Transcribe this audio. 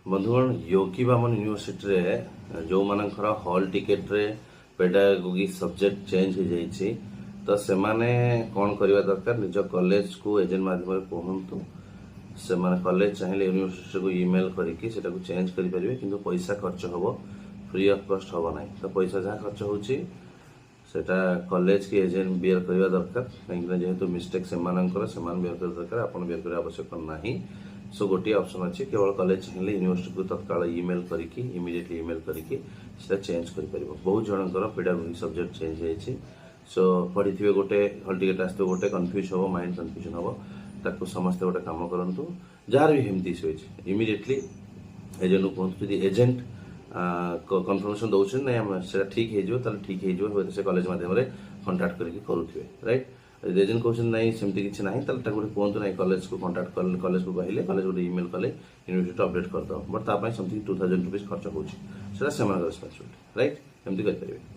बंधुगण योगी बामन यूनिवर्सिटी रे जो मानकर हॉल टिकेट रे पेडागोगी सब्जेक्ट चेंज हो जाइए तो से माने कौन करवा दरकार निज कॉलेज को एजेंट माध्यम कहतु से कॉलेज चाहिए यूनिवर्सिटी को ईमेल करके चेंज करें कि पैसा खर्च हम फ्री ऑफ कॉस्ट हम ना तो पैसा जहाँ खर्च होची सेटा कॉलेज की एजेंट बियर करवा दरकार कहीं जेहेतु मिस्टेक से बियर कर दरकार आपन बियर करने आवश्यक नहीं सो गोटे ऑप्शन अच्छे केवल कॉलेज चाहिए यूनिवर्सिटी को तत्काल ईमेल करके इमीडिएटली ईमेल करके चेंज कर बहुत जनकर पेडागोगी सब्जेक्ट चेंज होती सो पढ़ी थे गोटे हॉल टिकेट आसो गोटे कन्फ्यूज हम माइंड कन्फ्यूजन हम ताकू समस्ते गोटे कम करूँ जार भी एमती इमीडिएटली एजेंट को कहतु जी एजेंट कन्फर्मेशन दौरान ना ठीक हो ठीक हो कॉलेज मध्यम कंटाक्ट करके करुवे राइट एजेंट कहते नहीं सेमती किसी ना कहतु ना कॉलेज को कंटाक्ट कॉलेज को कहले कॉलेज गोटे ईमेल कले यूनिवर्सिटी अपडेट करदे बट तापाई समथिंग 2000 रुपीज खर्च होता है रेस्पॉन्सिबिलिटी राइट एमती करेंगे।